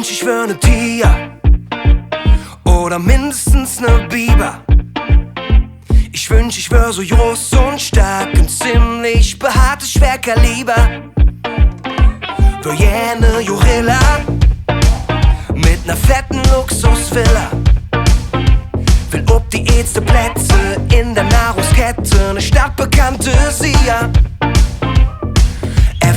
wünsch, ich wär ne Tiger oder mindestens ne Biber. Ich wünsch, ich wär so groß und stark und ziemlich behaartes Schwerkaliber. Wär jene Gorilla mit ner fetten Luxusvilla. Will ob die edelste Plätze in der Nahrungskette, ne stadtbekannte Sia. Er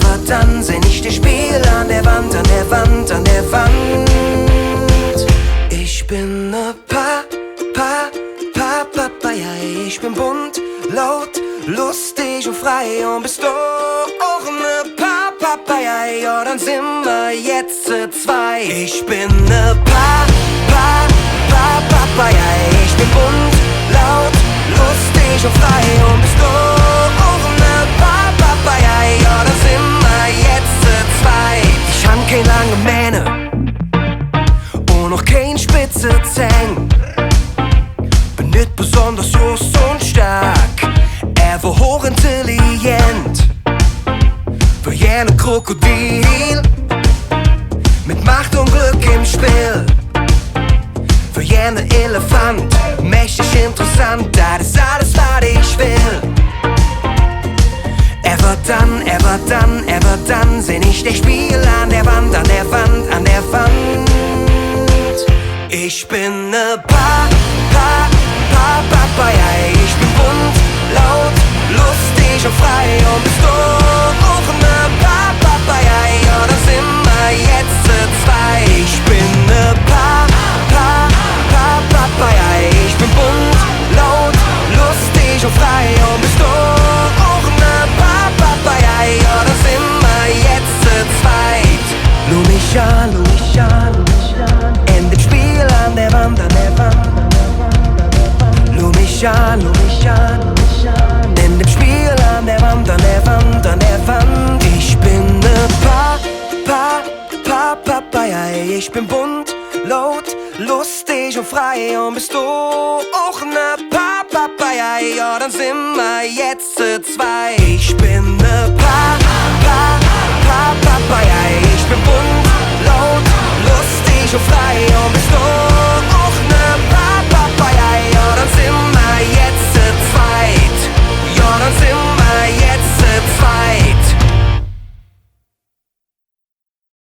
wird dann, seh nicht die Spiegel an der Wand, an der Wand, an der Wand. Ich bin ne Papaya, ich bin bunt, laut, lustig und frei. Und bist du auch ne Papaya, ja dann sind wir jetzt zwei. Ich bin ne Papaya, ich bin bunt, laut, lustig und frei. Und bist du auch ne Papaya, ja dann sind wir jetzt zwei. Ich hab keine lange Mähne und noch kein spitze Zähne. Bin nicht besonders groß und stark, er war hochintelligent. Für jene Krokodil mit Macht und Glück im Spiel. Für jene Elefant mächtig interessant, das ist alles, was ich will. Er wird dann, seh nicht der Spiegel an der Wand, an der Wand, an der Wand. Ich bin ne Papaya, ich bin bunt, laut, lustig und frei. Und bist du auch ne Papaya, ja dann sind wir jetzt zwei. Ich bin ne Papaya, ich bin bunt, laut, lustig und frei. Und bist du auch ne Papaya, ja dann sind wir jetzt zweit. Lu mich an, in dem Spiegel an der Wand, an der Wand. Lu mich an, in dem Spiegel an der Wand, an der Wand, an der Wand. Ich bin ne Papaya, ich bin bunt, laut, lustig und frei. Und bist du auch ne Papaya, ja dann sind wir jetzt zwei. Ich bin ne Papaya, ich bin bunt,